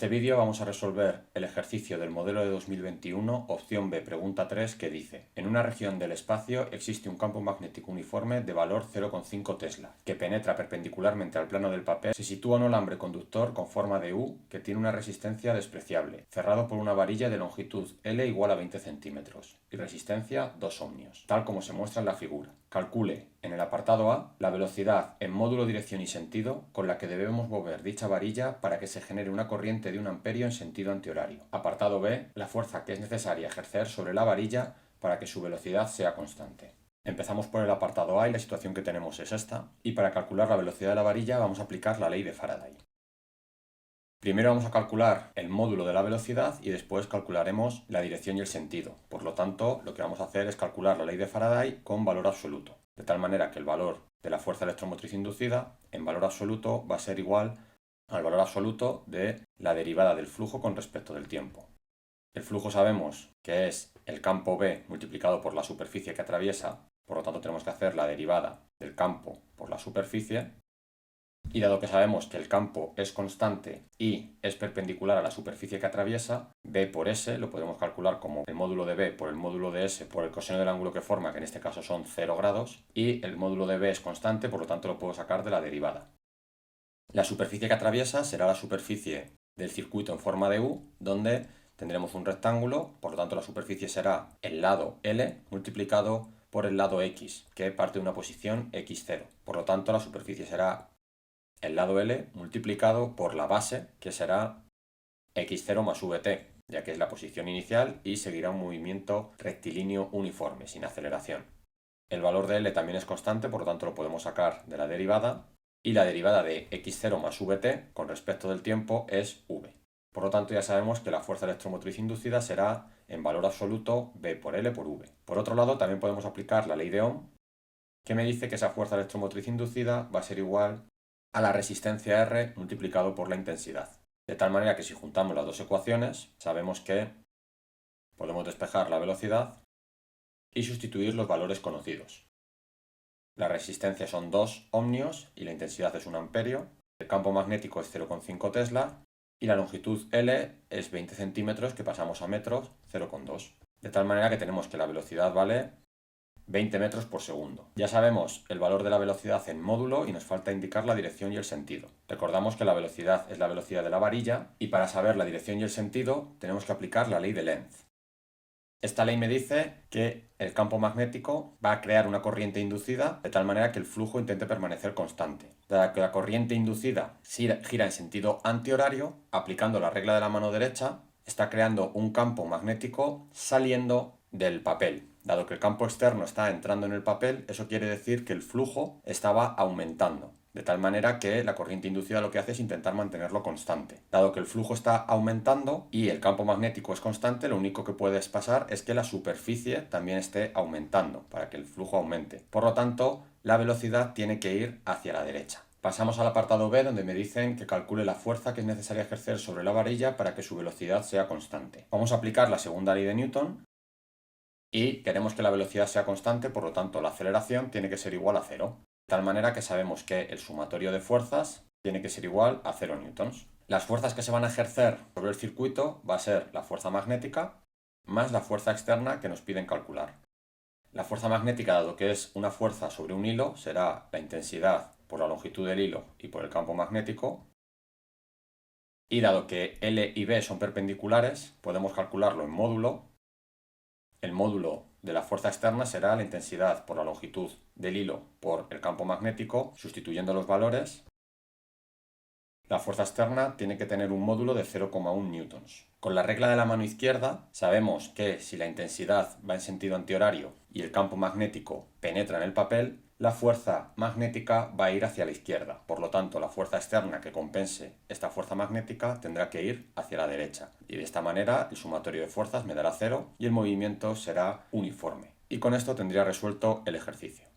este vídeo vamos a resolver el ejercicio del modelo de 2021, opción B, pregunta 3, que dice: en una región del espacio existe un campo magnético uniforme de valor 0,5 Tesla, que penetra perpendicularmente al plano del papel. Se sitúa un alambre conductor con forma de U que tiene una resistencia despreciable, cerrado por una varilla de longitud L igual a 20 centímetros y resistencia 2 ohmios, tal como se muestra en la figura. Calcule, en el apartado A, la velocidad en módulo, dirección y sentido con la que debemos mover dicha varilla para que se genere una corriente de 1 amperio en sentido antihorario. Apartado B, la fuerza que es necesaria ejercer sobre la varilla para que su velocidad sea constante. Empezamos por el apartado A y la situación que tenemos es esta, y para calcular la velocidad de la varilla vamos a aplicar la ley de Faraday. Primero vamos a calcular el módulo de la velocidad y después calcularemos la dirección y el sentido. Por lo tanto, lo que vamos a hacer es calcular la ley de Faraday con valor absoluto, de tal manera que el valor de la fuerza electromotriz inducida en valor absoluto va a ser igual al valor absoluto de la derivada del flujo con respecto del tiempo. El flujo sabemos que es el campo B multiplicado por la superficie que atraviesa, por lo tanto tenemos que hacer la derivada del campo por la superficie. Y dado que sabemos que el campo es constante y es perpendicular a la superficie que atraviesa, B por S lo podemos calcular como el módulo de B por el módulo de S por el coseno del ángulo que forma, que en este caso son 0 grados, y el módulo de B es constante, por lo tanto lo puedo sacar de la derivada. La superficie que atraviesa será la superficie del circuito en forma de U, donde tendremos un rectángulo, por lo tanto la superficie será el lado L multiplicado por el lado X, que parte de una posición x0. Por lo tanto la superficie será el lado L multiplicado por la base, que será x0 más vt, ya que es la posición inicial y seguirá un movimiento rectilíneo uniforme, sin aceleración. El valor de L también es constante, por lo tanto lo podemos sacar de la derivada, y la derivada de x0 más vt con respecto del tiempo es v. Por lo tanto ya sabemos que la fuerza electromotriz inducida será en valor absoluto V por L por V. Por otro lado, también podemos aplicar la ley de Ohm, que me dice que esa fuerza electromotriz inducida va a ser igual a la resistencia R multiplicado por la intensidad. De tal manera que si juntamos las dos ecuaciones, sabemos que podemos despejar la velocidad y sustituir los valores conocidos. La resistencia son 2 ohmios y la intensidad es 1 amperio. El campo magnético es 0,5 Tesla y la longitud L es 20 centímetros, que pasamos a metros, 0,2. De tal manera que tenemos que la velocidad vale 20 metros por segundo. Ya sabemos el valor de la velocidad en módulo y nos falta indicar la dirección y el sentido. Recordamos que la velocidad es la velocidad de la varilla y para saber la dirección y el sentido tenemos que aplicar la ley de Lenz. Esta ley me dice que el campo magnético va a crear una corriente inducida de tal manera que el flujo intente permanecer constante. Dado que la corriente inducida gira en sentido antihorario, aplicando la regla de la mano derecha, está creando un campo magnético saliendo del papel. Dado que el campo externo está entrando en el papel, eso quiere decir que el flujo estaba aumentando, de tal manera que la corriente inducida lo que hace es intentar mantenerlo constante. Dado que el flujo está aumentando y el campo magnético es constante, lo único que puede pasar es que la superficie también esté aumentando para que el flujo aumente. Por lo tanto, la velocidad tiene que ir hacia la derecha. Pasamos al apartado B, donde me dicen que calcule la fuerza que es necesaria ejercer sobre la varilla para que su velocidad sea constante. Vamos a aplicar la segunda ley de Newton y queremos que la velocidad sea constante, por lo tanto la aceleración tiene que ser igual a 0. De tal manera que sabemos que el sumatorio de fuerzas tiene que ser igual a 0 newtons. Las fuerzas que se van a ejercer sobre el circuito va a ser la fuerza magnética más la fuerza externa que nos piden calcular. La fuerza magnética, dado que es una fuerza sobre un hilo, será la intensidad por la longitud del hilo y por el campo magnético. Y dado que L y B son perpendiculares, podemos calcularlo en módulo. El módulo de la fuerza externa será la intensidad por la longitud del hilo por el campo magnético, sustituyendo los valores. La fuerza externa tiene que tener un módulo de 0,1 newtons. Con la regla de la mano izquierda sabemos que si la intensidad va en sentido antihorario y el campo magnético penetra en el papel, la fuerza magnética va a ir hacia la izquierda. Por lo tanto, la fuerza externa que compense esta fuerza magnética tendrá que ir hacia la derecha. Y de esta manera el sumatorio de fuerzas me dará 0 y el movimiento será uniforme. Y con esto tendría resuelto el ejercicio.